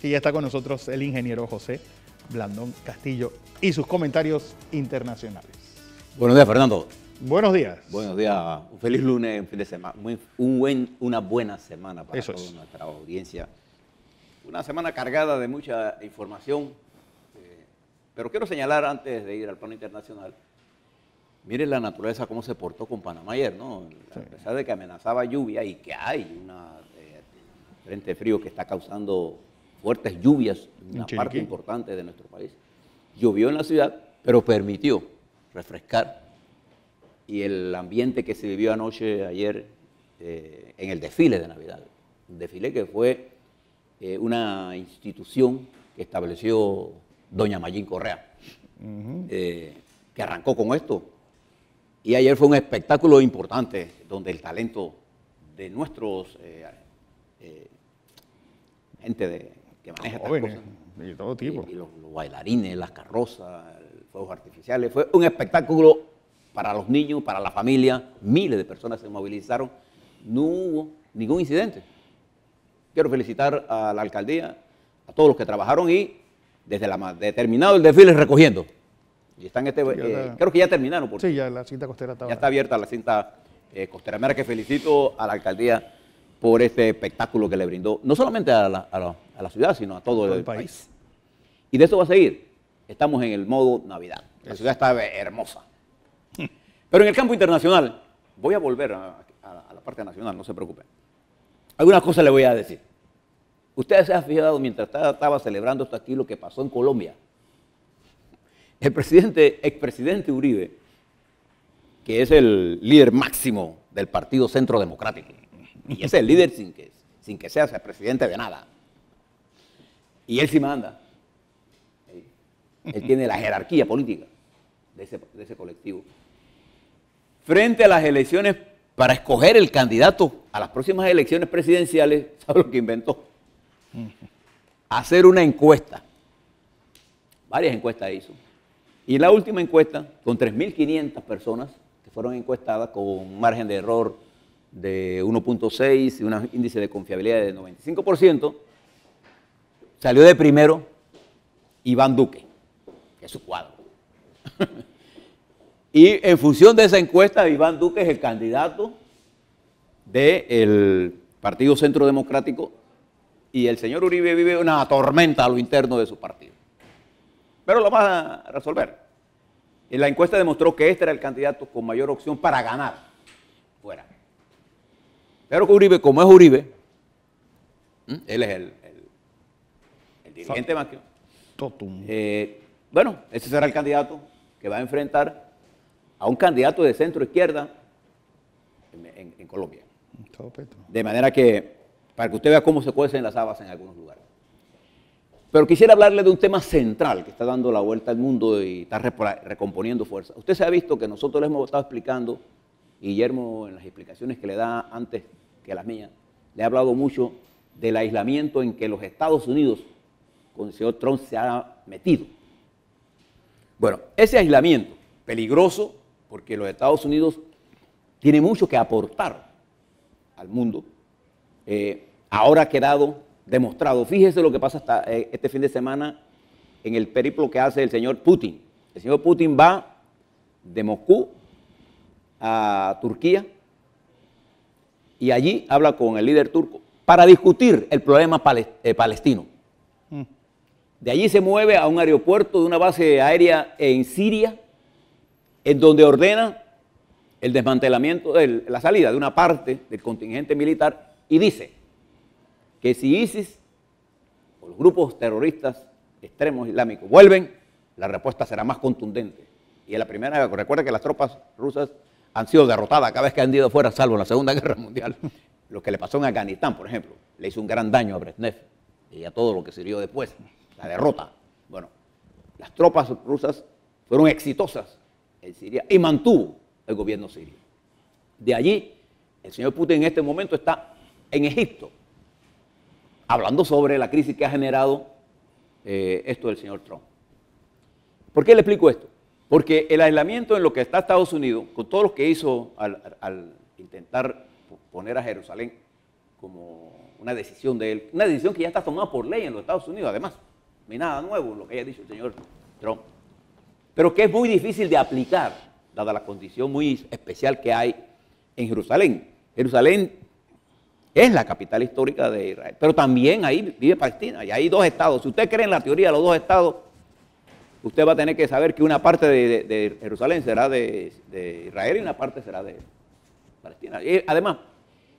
Y ya está con nosotros el ingeniero José Blandón Castillo y sus comentarios internacionales. Buenos días, Fernando. Buenos días. Buenos días. Un feliz lunes, un fin de semana. Una buena semana para toda nuestra audiencia. Una semana cargada de mucha información. Pero quiero señalar antes de ir al plano internacional, miren la naturaleza cómo se portó con Panamá ayer, ¿no? Sí. A pesar de que amenazaba lluvia y que hay una frente frío que está causando fuertes lluvias en una parte importante de nuestro país. Llovió en la ciudad, pero permitió refrescar. Y el ambiente que se vivió ayer en el desfile de Navidad, un desfile que fue una institución que estableció doña Mayín Correa, que arrancó con esto. Y ayer fue un espectáculo importante donde el talento de nuestros gente que maneja estas cosas, de todo tipo, y los bailarines, las carrozas, los fuegos artificiales, fue un espectáculo para los niños, para la familia. Miles de personas se movilizaron, no hubo ningún incidente. Quiero felicitar a la alcaldía, a todos los que trabajaron y desde terminado el desfile recogiendo. Y están creo que ya terminaron. Sí, ya la cinta costera ya está abierta la cinta costera. Mira que felicito a la alcaldía por este espectáculo que le brindó, no solamente a la ciudad, sino a todo el país. Y de eso va a seguir. Estamos en el modo Navidad. La ciudad está hermosa. Pero en el campo internacional, voy a volver a la parte nacional, no se preocupen. Algunas cosas le voy a decir. Ustedes se han fijado mientras estaba celebrando esto aquí lo que pasó en Colombia. El expresidente Uribe, que es el líder máximo del Partido Centro Democrático, y es el líder sin que sea presidente de nada. Y él sí manda. Él tiene la jerarquía política de ese colectivo. Frente a las elecciones, para escoger el candidato a las próximas elecciones presidenciales, ¿sabe lo que inventó? Hacer una encuesta. Varias encuestas hizo. Y la última encuesta, con 3.500 personas que fueron encuestadas con un margen de error de 1.6 y un índice de confiabilidad de 95%, salió de primero Iván Duque, que es su cuadro. Y en función de esa encuesta, Iván Duque es el candidato del Partido Centro Democrático y el señor Uribe vive una tormenta a lo interno de su partido. Pero lo va a resolver. Y la encuesta demostró que este era el candidato con mayor opción para ganar fuera. Pero que Uribe, como es Uribe, él es el dirigente máximo. Bueno, ese será el candidato que va a enfrentar a un candidato de centro izquierda en Colombia. De manera que, para que usted vea cómo se cuecen las habas en algunos lugares. Pero quisiera hablarle de un tema central que está dando la vuelta al mundo y está recomponiendo fuerza. Usted se ha visto que nosotros le hemos estado explicando, Guillermo en las explicaciones que le da antes que las mías, le ha hablado mucho del aislamiento en que los Estados Unidos con el señor Trump se ha metido. Bueno, ese aislamiento peligroso, porque los Estados Unidos tienen mucho que aportar al mundo, ahora ha quedado demostrado. Fíjese lo que pasa hasta este fin de semana en el periplo que hace el señor Putin. El señor Putin va de Moscú a Turquía y allí habla con el líder turco para discutir el problema palestino. De allí se mueve a un aeropuerto de una base aérea en Siria, en donde ordena el desmantelamiento, la salida de una parte del contingente militar y dice que si ISIS o los grupos terroristas extremos islámicos vuelven, la respuesta será más contundente. Y es la primera, recuerda que las tropas rusas han sido derrotadas cada vez que han ido fuera, salvo en la Segunda Guerra Mundial. Lo que le pasó en Afganistán, por ejemplo, le hizo un gran daño a Brezhnev y a todo lo que sirvió después, la derrota. Bueno, las tropas rusas fueron exitosas en Siria y mantuvo el gobierno sirio. De allí, el señor Putin en este momento está en Egipto, hablando sobre la crisis que ha generado esto del señor Trump. ¿Por qué le explico esto? Porque el aislamiento en lo que está Estados Unidos, con todo lo que hizo al intentar poner a Jerusalén como una decisión de él, una decisión que ya está tomada por ley en los Estados Unidos, además. No hay nada nuevo en lo que haya dicho el señor Trump. Pero que es muy difícil de aplicar, dada la condición muy especial que hay en Jerusalén. Jerusalén es la capital histórica de Israel, pero también ahí vive Palestina, y hay dos estados. Si usted cree en la teoría de los dos estados, usted va a tener que saber que una parte de Jerusalén será de Israel y una parte será de Palestina. Y además,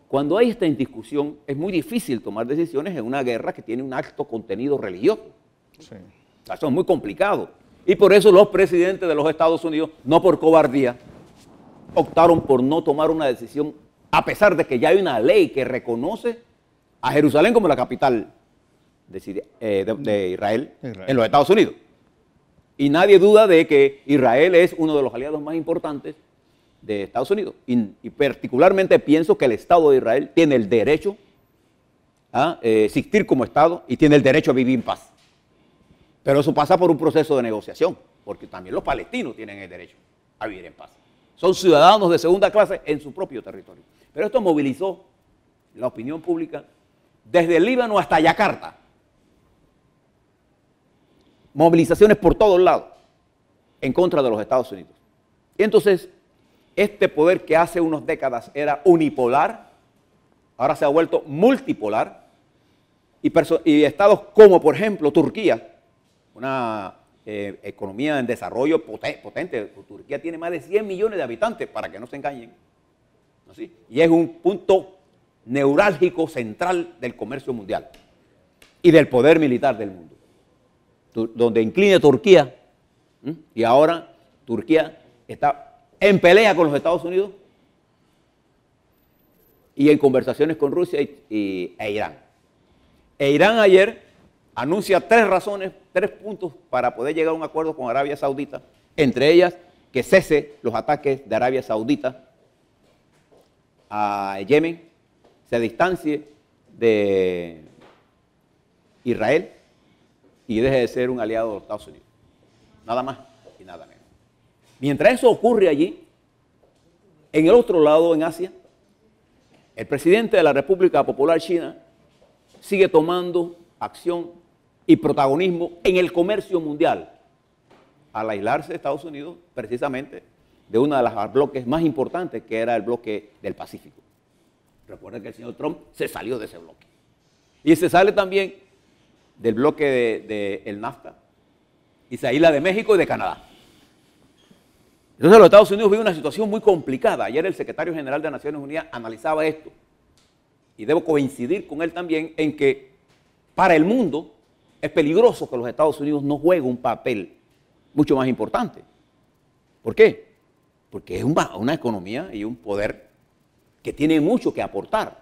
cuando hay esta discusión, es muy difícil tomar decisiones en una guerra que tiene un alto contenido religioso. Sí. O sea, eso es muy complicado. Y por eso los presidentes de los Estados Unidos, no por cobardía, optaron por no tomar una decisión, a pesar de que ya hay una ley que reconoce a Jerusalén como la capital de Israel en los Estados Unidos. Y nadie duda de que Israel es uno de los aliados más importantes de Estados Unidos. Y particularmente pienso que el Estado de Israel tiene el derecho a existir como Estado y tiene el derecho a vivir en paz. Pero eso pasa por un proceso de negociación, porque también los palestinos tienen el derecho a vivir en paz. Son ciudadanos de segunda clase en su propio territorio. Pero esto movilizó la opinión pública desde el Líbano hasta Yakarta. Movilizaciones por todos lados en contra de los Estados Unidos. Y entonces, este poder que hace unas décadas era unipolar, ahora se ha vuelto multipolar, y estados como, por ejemplo, Turquía, una economía en desarrollo potente. Turquía tiene más de 100 millones de habitantes, para que no se engañen. ¿Sí? Y es un punto neurálgico central del comercio mundial y del poder militar del mundo. Donde incline Turquía, y ahora Turquía está en pelea con los Estados Unidos y en conversaciones con Rusia e Irán. E Irán ayer anuncia 3 razones, 3 puntos para poder llegar a un acuerdo con Arabia Saudita, entre ellas que cese los ataques de Arabia Saudita a Yemen, se distancie de Israel y deje de ser un aliado de los Estados Unidos. Nada más y nada menos. Mientras eso ocurre allí, en el otro lado, en Asia, el presidente de la República Popular China sigue tomando acción y protagonismo en el comercio mundial, al aislarse de Estados Unidos precisamente de uno de los bloques más importantes, que era el bloque del Pacífico. Recuerden que el señor Trump se salió de ese bloque. Y se sale también del bloque del NAFTA, y se aísla de México y de Canadá. Entonces los Estados Unidos viven una situación muy complicada. Ayer el secretario general de Naciones Unidas analizaba esto, y debo coincidir con él también en que para el mundo es peligroso que los Estados Unidos no jueguen un papel mucho más importante. ¿Por qué? Porque es una economía y un poder que tiene mucho que aportar.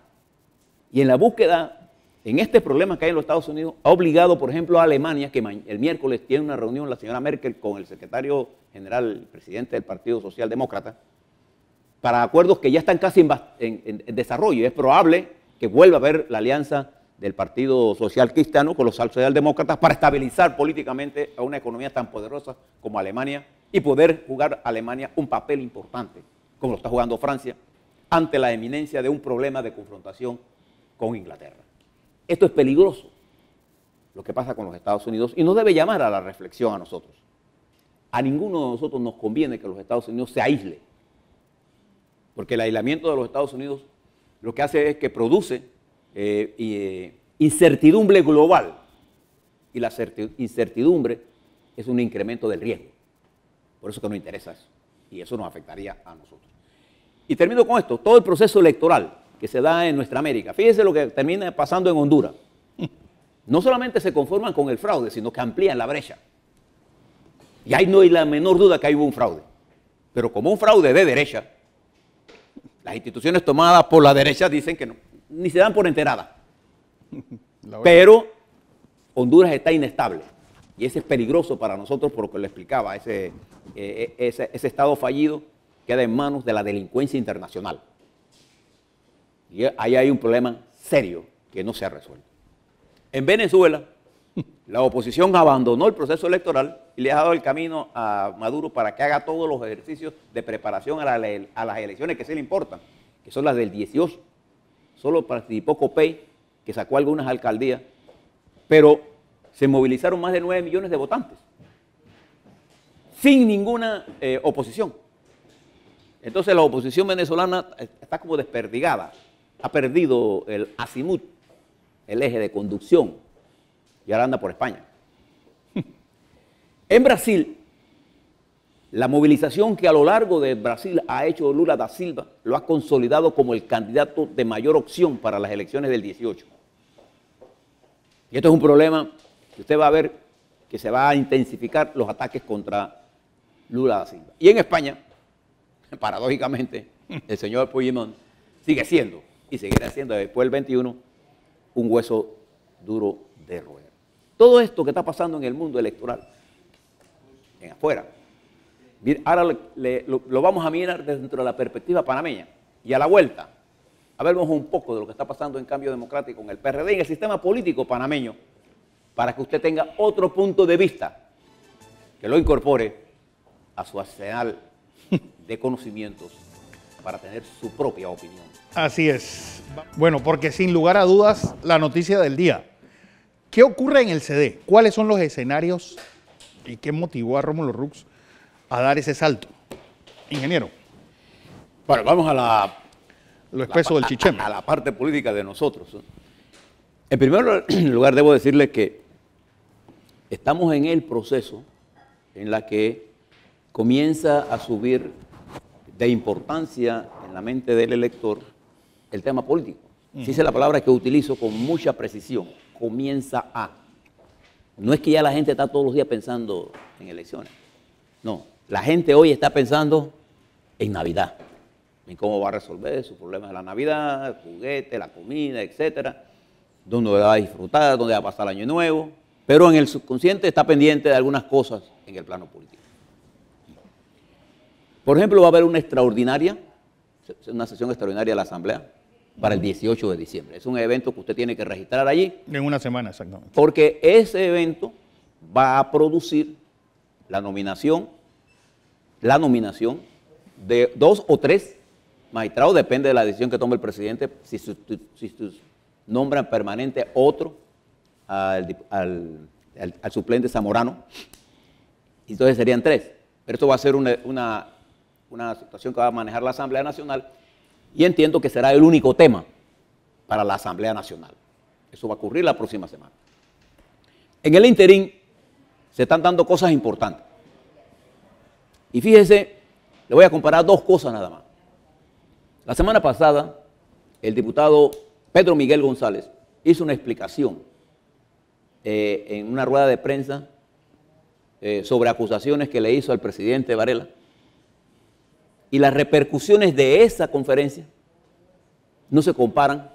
Y en la búsqueda, en este problema que hay en los Estados Unidos, ha obligado, por ejemplo, a Alemania, que el miércoles tiene una reunión la señora Merkel con el secretario general, el presidente del Partido Socialdemócrata, para acuerdos que ya están casi en desarrollo. Es probable que vuelva a haber la alianza del Partido Social Cristiano con los socialdemócratas para estabilizar políticamente a una economía tan poderosa como Alemania y poder jugar a Alemania un papel importante, como lo está jugando Francia, ante la eminencia de un problema de confrontación con Inglaterra. Esto es peligroso, lo que pasa con los Estados Unidos, y nos debe llamar a la reflexión a nosotros. A ninguno de nosotros nos conviene que los Estados Unidos se aísle, porque el aislamiento de los Estados Unidos lo que hace es que produce incertidumbre global, y la incertidumbre es un incremento del riesgo. Por eso que nos interesa eso, y eso nos afectaría a nosotros. Y termino con esto, todo el proceso electoral que se da en nuestra América. Fíjense lo que termina pasando en Honduras. No solamente se conforman con el fraude, sino que amplían la brecha. Y ahí no hay la menor duda que hay un fraude. Pero como un fraude de derecha, las instituciones tomadas por la derecha dicen que no, ni se dan por enterada. Pero Honduras está inestable. Y ese es peligroso para nosotros, por lo que le explicaba. Ese estado fallido queda en manos de la delincuencia internacional. Y ahí hay un problema serio que no se ha resuelto. En Venezuela, la oposición abandonó el proceso electoral y le ha dado el camino a Maduro para que haga todos los ejercicios de preparación a las elecciones que sí le importan, que son las del 18. Solo participó Copey, que sacó algunas alcaldías, pero se movilizaron más de 9 millones de votantes, sin ninguna oposición. Entonces la oposición venezolana está como desperdigada, ha perdido el azimut, el eje de conducción, y ahora anda por España. En Brasil, la movilización que a lo largo de Brasil ha hecho Lula da Silva lo ha consolidado como el candidato de mayor opción para las elecciones del 18. Y esto es un problema que usted va a ver que se va a intensificar los ataques contra Lula da Silva. Y en España, paradójicamente, el señor Puigdemont sigue siendo, y seguirá siendo después del 21, un hueso duro de roer. Todo esto que está pasando en el mundo electoral, en afuera, ahora lo vamos a mirar dentro de la perspectiva panameña. Y a la vuelta, a ver un poco de lo que está pasando en Cambio Democrático en el PRD y en el sistema político panameño, para que usted tenga otro punto de vista que lo incorpore a su arsenal de conocimientos para tener su propia opinión. Así es. Bueno, porque sin lugar a dudas, la noticia del día. ¿Qué ocurre en el CD? ¿Cuáles son los escenarios y qué motivó a Rómulo Rux a dar ese salto? Ingeniero. Bueno, vamos a lo espeso del chicheme. A la parte política de nosotros. En primer lugar, debo decirle que estamos en el proceso en la que comienza a subir de importancia en la mente del elector el tema político. Sí, esa es la palabra que utilizo con mucha precisión. Comienza a. No es que ya la gente está todos los días pensando en elecciones. No, la gente hoy está pensando en Navidad, en cómo va a resolver sus problemas de la Navidad, el juguete, la comida, etcétera, dónde va a disfrutar, dónde va a pasar el año nuevo, pero en el subconsciente está pendiente de algunas cosas en el plano político. Por ejemplo, va a haber una sesión extraordinaria de la Asamblea para el 18 de diciembre. Es un evento que usted tiene que registrar allí. En una semana, exactamente. Porque ese evento va a producir la nominación de 2 o 3 magistrados, depende de la decisión que tome el presidente, si nombran permanente otro al suplente Zamorano, entonces serían 3. Pero esto va a ser una situación que va a manejar la Asamblea Nacional y entiendo que será el único tema para la Asamblea Nacional. Eso va a ocurrir la próxima semana. En el interín se están dando cosas importantes. Y fíjese, le voy a comparar 2 cosas nada más. La semana pasada, el diputado Pedro Miguel González hizo una explicación en una rueda de prensa sobre acusaciones que le hizo al presidente Varela. Y las repercusiones de esa conferencia no se comparan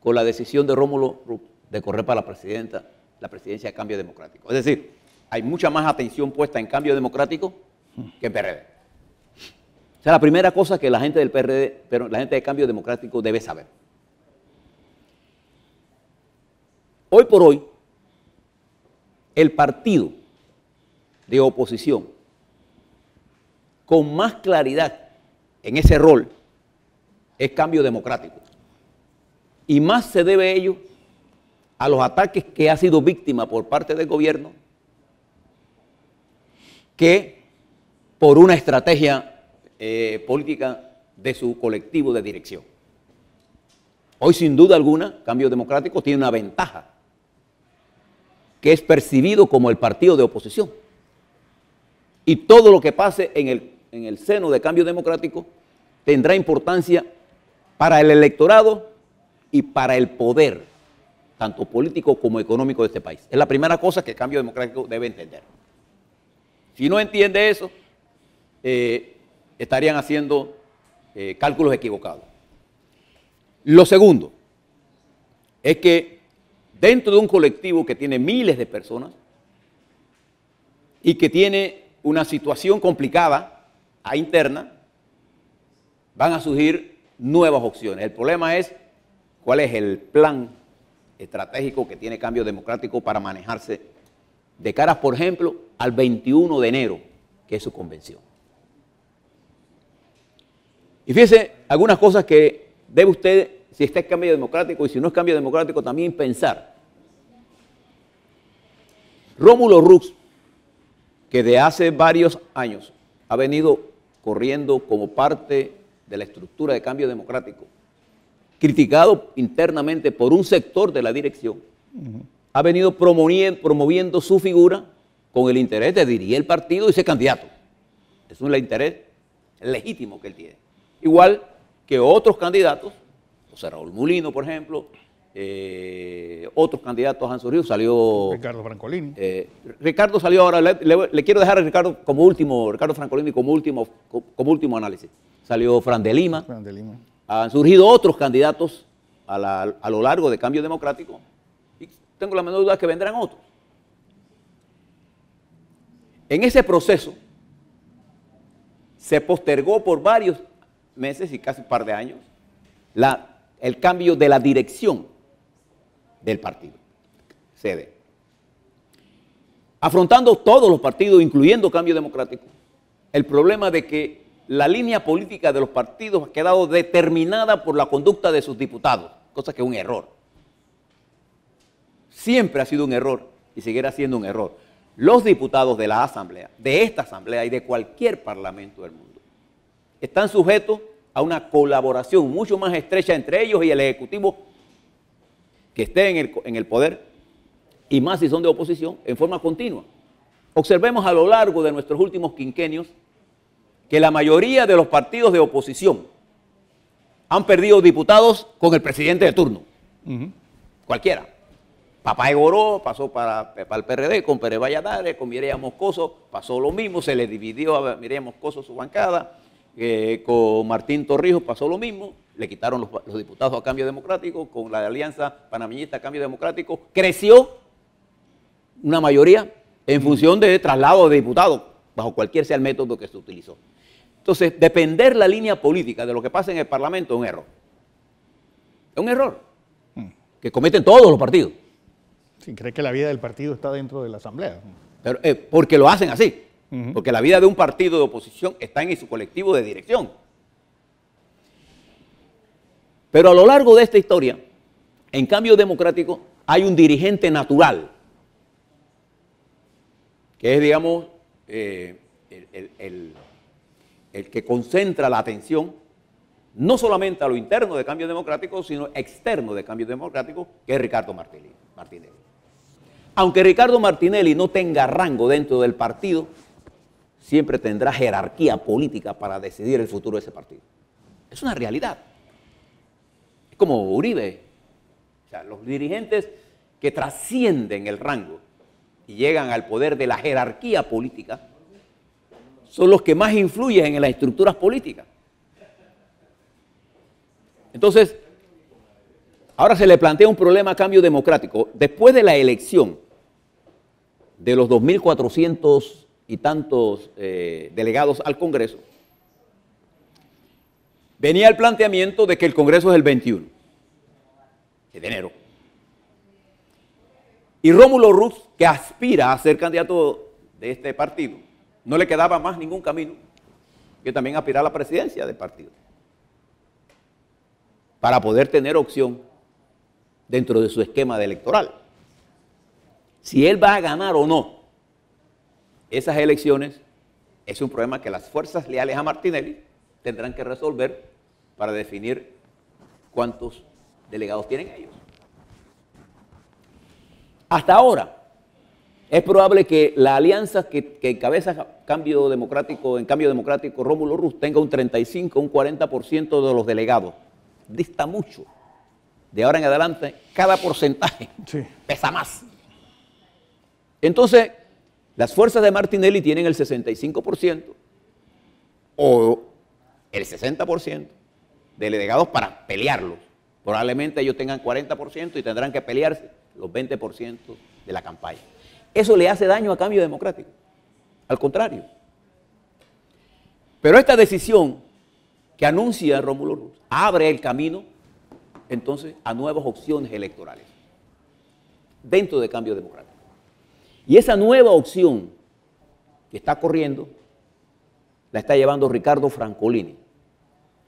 con la decisión de Rómulo Rux de correr para la presidencia de Cambio Democrático. Es decir, hay mucha más atención puesta en Cambio Democrático que en PRD. O sea, la primera cosa que la gente del PRD, pero la gente de Cambio Democrático debe saber. Hoy por hoy, el partido de oposición con más claridad en ese rol es Cambio Democrático. Y más se debe ello a los ataques que ha sido víctima por parte del gobierno que por una estrategia política de su colectivo de dirección. Hoy, sin duda alguna, Cambio Democrático tiene una ventaja, que es percibido como el partido de oposición. Y todo lo que pase en el seno de Cambio Democrático tendrá importancia para el electorado y para el poder, tanto político como económico de este país. Es la primera cosa que Cambio Democrático debe entender. Si no entiende eso, estarían haciendo cálculos equivocados. Lo segundo es que dentro de un colectivo que tiene miles de personas y que tiene una situación complicada interna, van a surgir nuevas opciones. El problema es cuál es el plan estratégico que tiene Cambio Democrático para manejarse de cara, por ejemplo, al 21 de enero, que es su convención. Y fíjese algunas cosas que debe usted si este es cambio democrático y si no es cambio democrático, también pensar. Rómulo Rux, que de hace varios años ha venido corriendo como parte de la estructura de cambio democrático, criticado internamente por un sector de la dirección, ha venido promoviendo su figura con el interés de dirigir el partido y ser candidato. Es un interés legítimo que él tiene. Igual que otros candidatos, José Raúl Mulino, por ejemplo, otros candidatos han surgido, salió... Ricardo Francolini. Ricardo salió ahora, le quiero dejar a Ricardo como último, Ricardo Francolini como último análisis. Salió Fran de Lima. Fran de Lima. Han surgido otros candidatos a lo largo de Cambio Democrático y tengo la menor duda que vendrán otros. En ese proceso se postergó por varios meses y casi un par de años el cambio de la dirección del partido, sede. Afrontando todos los partidos, incluyendo Cambio Democrático, el problema de que la línea política de los partidos ha quedado determinada por la conducta de sus diputados, cosa que es un error. Siempre ha sido un error y seguirá siendo un error. Los diputados de la Asamblea, de esta Asamblea y de cualquier parlamento del mundo, están sujetos a una colaboración mucho más estrecha entre ellos y el Ejecutivo que esté en el poder, y más si son de oposición, en forma continua. Observemos a lo largo de nuestros últimos quinquenios que la mayoría de los partidos de oposición han perdido diputados con el presidente de turno. Cualquiera. Papá Egoró pasó para el PRD con Pérez Valladares, con Mireya Moscoso pasó lo mismo, se le dividió a Mireya Moscoso su bancada, con Martín Torrijos pasó lo mismo, le quitaron los diputados a Cambio Democrático, con la Alianza Panameñista Cambio Democrático, creció una mayoría en función de traslado de diputados, bajo cualquier sea el método que se utilizó. Entonces, depender la línea política de lo que pasa en el Parlamento es un error. Es un error que cometen todos los partidos. Sí, cree que la vida del partido está dentro de la Asamblea. Pero, porque lo hacen así. Porque la vida de un partido de oposición está en su colectivo de dirección. Pero a lo largo de esta historia, en Cambio Democrático, hay un dirigente natural, que es, digamos, el que concentra la atención, no solamente a lo interno de Cambio Democrático, sino externo de Cambio Democrático, que es Ricardo Martinelli. Aunque Ricardo Martinelli no tenga rango dentro del partido, siempre tendrá jerarquía política para decidir el futuro de ese partido. Es una realidad. Es como Uribe. O sea, los dirigentes que trascienden el rango y llegan al poder de la jerarquía política son los que más influyen en las estructuras políticas. Entonces, ahora se le plantea un problema a Cambio Democrático. Después de la elección de los 2.400 y tantos delegados al Congreso, venía el planteamiento de que el Congreso es el 21 de enero. Y Rómulo Rux, que aspira a ser candidato de este partido, no le quedaba más ningún camino que también aspirar a la presidencia del partido, para poder tener opción dentro de su esquema electoral. Si él va a ganar o no esas elecciones, es un problema que las fuerzas leales a Martinelli tendrán que resolver para definir cuántos delegados tienen ellos. Hasta ahora, es probable que la alianza que encabeza Cambio Democrático, en Cambio Democrático, Rómulo Rux, tenga un 35, un 40% de los delegados. Dista mucho. De ahora en adelante, cada porcentaje pesa más. Entonces, las fuerzas de Martinelli tienen el 65% o el 60% de delegados para pelearlos. Probablemente ellos tengan 40% y tendrán que pelearse los 20% de la campaña. Eso le hace daño a Cambio Democrático. Al contrario. Pero esta decisión que anuncia Rómulo Rux abre el camino entonces a nuevas opciones electorales dentro de Cambio Democrático. Y esa nueva opción que está corriendo la está llevando Ricardo Francolini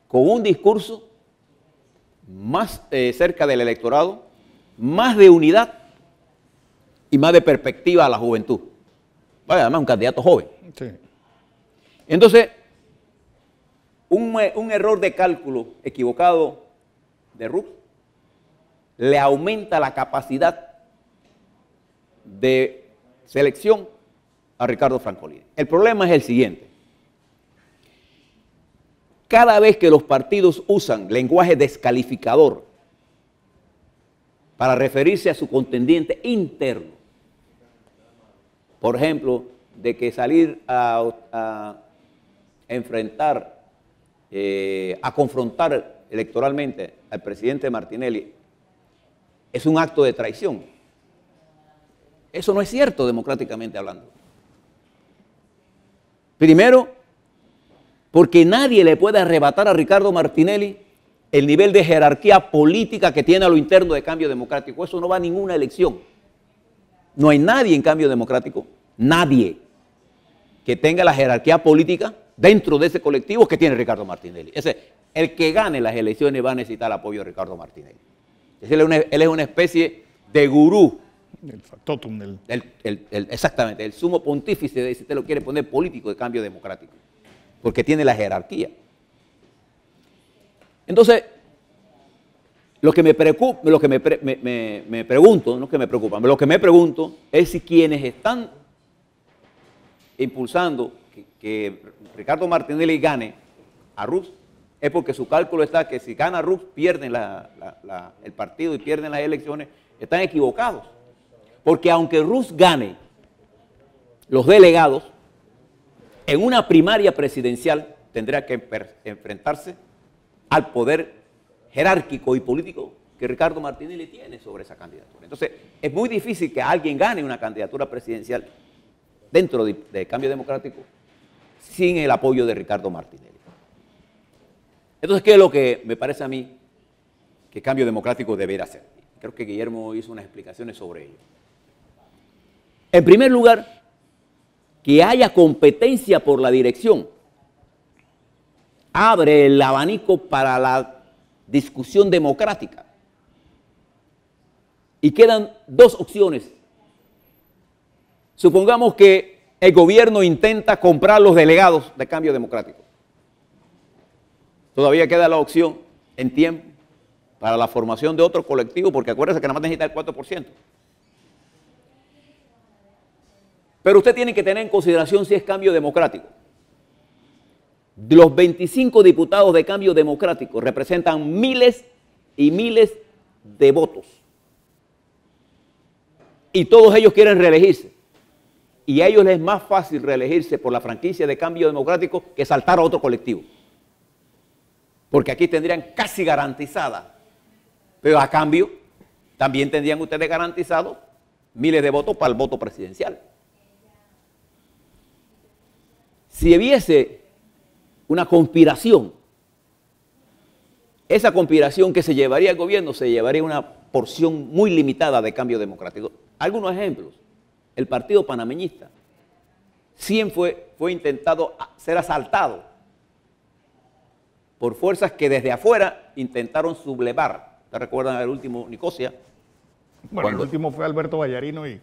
con un discurso más cerca del electorado, más de unidad y más de perspectiva a la juventud. Vaya, además un candidato joven. Sí. Entonces, un error de cálculo equivocado de Rux le aumenta la capacidad de selección a Ricardo Francolini. El problema es el siguiente. Cada vez que los partidos usan lenguaje descalificador para referirse a su contendiente interno, por ejemplo, de que salir a enfrentar, a confrontar electoralmente al presidente Martinelli es un acto de traición. Eso no es cierto democráticamente hablando. Primero, porque nadie le puede arrebatar a Ricardo Martinelli el nivel de jerarquía política que tiene a lo interno de Cambio Democrático. Eso no va a ninguna elección. No hay nadie en Cambio Democrático, nadie que tenga la jerarquía política dentro de ese colectivo que tiene Ricardo Martinelli. El que gane las elecciones va a necesitar el apoyo de Ricardo Martinelli. Él es una especie de gurú. El factotum del... Exactamente, el sumo pontífice, si usted lo quiere poner, político de Cambio Democrático, porque tiene la jerarquía. Entonces, lo que me preocupa, lo que me pregunto, no es que me preocupa, lo que me pregunto es si quienes están impulsando que Ricardo Martinelli gane a Rux es porque su cálculo está que si gana Rux pierden el partido y pierden las elecciones. Están equivocados. Porque aunque Rux gane los delegados, en una primaria presidencial tendrá que enfrentarse al poder jerárquico y político que Ricardo Martinelli tiene sobre esa candidatura. Entonces, es muy difícil que alguien gane una candidatura presidencial dentro del Cambio Democrático sin el apoyo de Ricardo Martinelli. Entonces, ¿qué es lo que me parece a mí que Cambio Democrático debería hacer? Creo que Guillermo hizo unas explicaciones sobre ello. En primer lugar, que haya competencia por la dirección. Abre el abanico para la discusión democrática. Y quedan dos opciones. Supongamos que el gobierno intenta comprar los delegados de Cambio Democrático. Todavía queda la opción en tiempo para la formación de otro colectivo, porque acuérdense que nada más necesita el 4%. Pero usted tiene que tener en consideración si es Cambio Democrático. Los 25 diputados de Cambio Democrático representan miles y miles de votos. Y todos ellos quieren reelegirse. Y a ellos les es más fácil reelegirse por la franquicia de Cambio Democrático que saltar a otro colectivo. Porque aquí tendrían casi garantizada. Pero a cambio, también tendrían ustedes garantizado miles de votos para el voto presidencial. Si hubiese una conspiración, esa conspiración que se llevaría al gobierno se llevaría una porción muy limitada de Cambio Democrático. Algunos ejemplos. El partido panameñista siempre fue intentado ser asaltado por fuerzas que desde afuera intentaron sublevar. ¿Te recuerdan el último Nicosia? Bueno, el último fue Alberto Vallarino y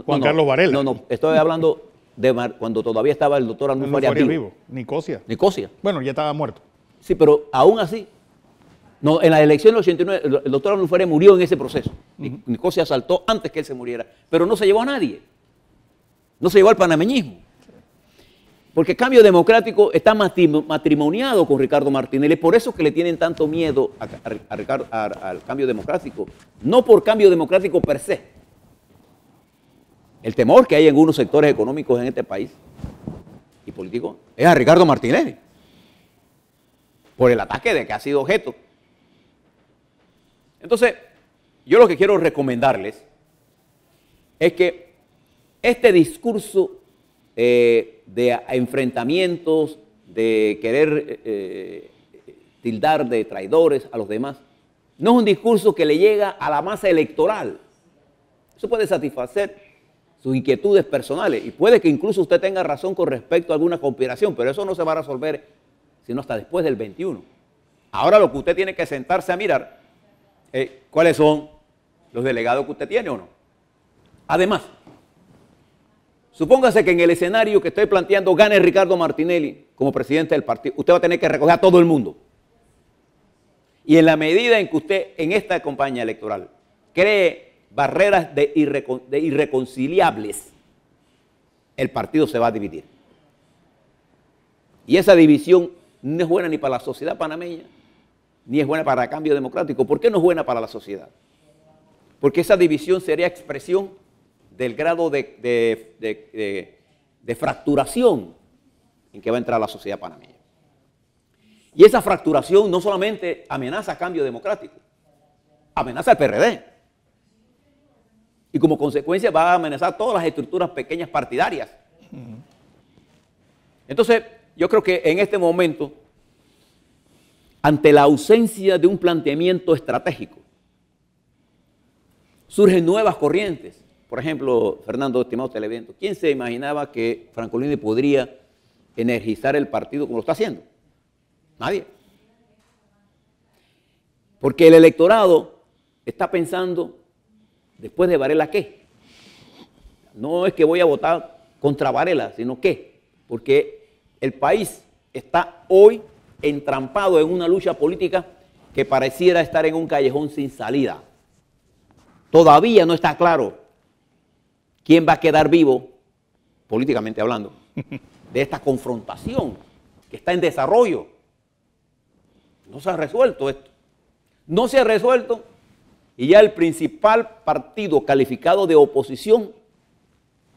Juan Carlos Varela. No, estoy hablando de cuando todavía estaba el doctor Arnulfo Arias vivo. Nicosia. Bueno, ya estaba muerto. Sí, pero aún así, no, en la elección del 89, el doctor Arnulfo Arias murió en ese proceso. Nicosia asaltó antes que él se muriera, pero no se llevó a nadie. No se llevó al panameñismo. Porque Cambio Democrático está matrimoniado con Ricardo Martinelli, por eso que le tienen tanto miedo al Cambio Democrático, no por Cambio Democrático per se. El temor que hay en algunos sectores económicos en este país y políticos es a Ricardo Martinelli, por el ataque de que ha sido objeto. Entonces, yo lo que quiero recomendarles es que este discurso de enfrentamientos, de querer tildar de traidores a los demás, no es un discurso que le llega a la masa electoral. Eso puede satisfacer sus inquietudes personales y puede que incluso usted tenga razón con respecto a alguna conspiración, pero eso no se va a resolver sino hasta después del 21. Ahora lo que usted tiene que sentarse a mirar cuáles son los delegados que usted tiene o no. Además, supóngase que en el escenario que estoy planteando gane Ricardo Martinelli como presidente del partido, usted va a tener que recoger a todo el mundo. Y en la medida en que usted en esta campaña electoral cree barreras irreconciliables, el partido se va a dividir. Y esa división no es buena ni para la sociedad panameña, ni es buena para el cambio democrático. ¿Por qué no es buena para la sociedad? Porque esa división sería expresión del grado de fracturación en que va a entrar la sociedad panameña. Y esa fracturación no solamente amenaza a cambio democrático, amenaza al PRD. Y como consecuencia va a amenazar todas las estructuras pequeñas partidarias. Entonces, yo creo que en este momento, ante la ausencia de un planteamiento estratégico, surgen nuevas corrientes. Por ejemplo, Fernando, estimado televidente, ¿quién se imaginaba que Francolini podría energizar el partido como lo está haciendo? Nadie. Porque el electorado está pensando, después de Varela, ¿qué? No es que voy a votar contra Varela, sino ¿qué? Porque el país está hoy entrampado en una lucha política que pareciera estar en un callejón sin salida. Todavía no está claro quién va a quedar vivo, políticamente hablando, de esta confrontación que está en desarrollo. No se ha resuelto esto. No se ha resuelto y ya el principal partido calificado de oposición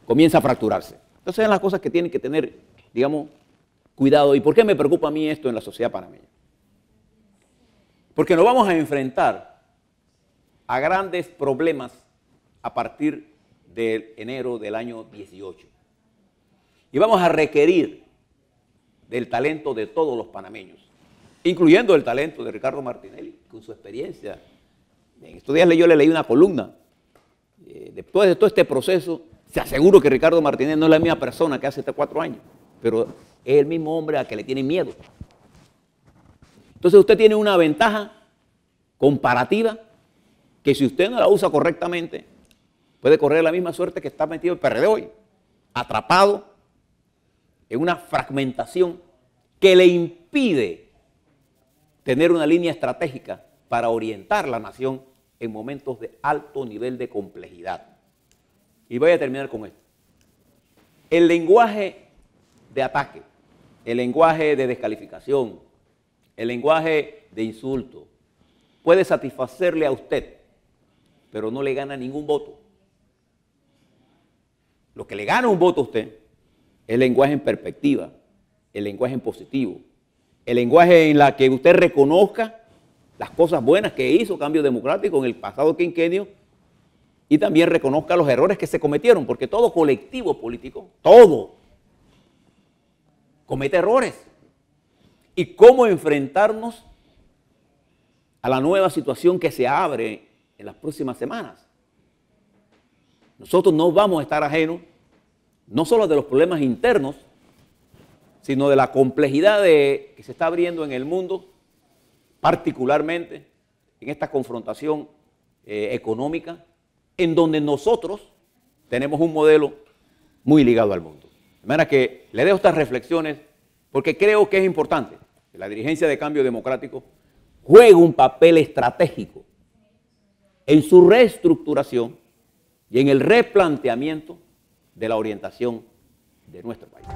comienza a fracturarse. Entonces son las cosas que tienen que tener, digamos, cuidado. ¿Y por qué me preocupa a mí esto en la sociedad panameña? Porque nos vamos a enfrentar a grandes problemas a partir de enero del año 18. Y vamos a requerir del talento de todos los panameños, incluyendo el talento de Ricardo Martinelli, con su experiencia. En estos días yo le leí una columna. Después de todo este proceso, se aseguro que Ricardo Martinelli no es la misma persona que hace 4 años, pero es el mismo hombre al que le tienen miedo. Entonces usted tiene una ventaja comparativa que si usted no la usa correctamente, puede correr la misma suerte que está metido el PRD hoy, atrapado en una fragmentación que le impide tener una línea estratégica para orientar la nación en momentos de alto nivel de complejidad. Y voy a terminar con esto. El lenguaje de ataque, el lenguaje de descalificación, el lenguaje de insulto, puede satisfacerle a usted, pero no le gana ningún voto. Lo que le gana un voto a usted es el lenguaje en perspectiva, el lenguaje en positivo, el lenguaje en la que usted reconozca las cosas buenas que hizo Cambio Democrático en el pasado quinquenio y también reconozca los errores que se cometieron, porque todo colectivo político, todo, comete errores. Y cómo enfrentarnos a la nueva situación que se abre en las próximas semanas. Nosotros no vamos a estar ajenos, no solo de los problemas internos, sino de la complejidad que se está abriendo en el mundo, particularmente en esta confrontación económica, en donde nosotros tenemos un modelo muy ligado al mundo. De manera que le dejo estas reflexiones porque creo que es importante que la dirigencia de Cambio Democrático juegue un papel estratégico en su reestructuración y en el replanteamiento de la orientación de nuestro país.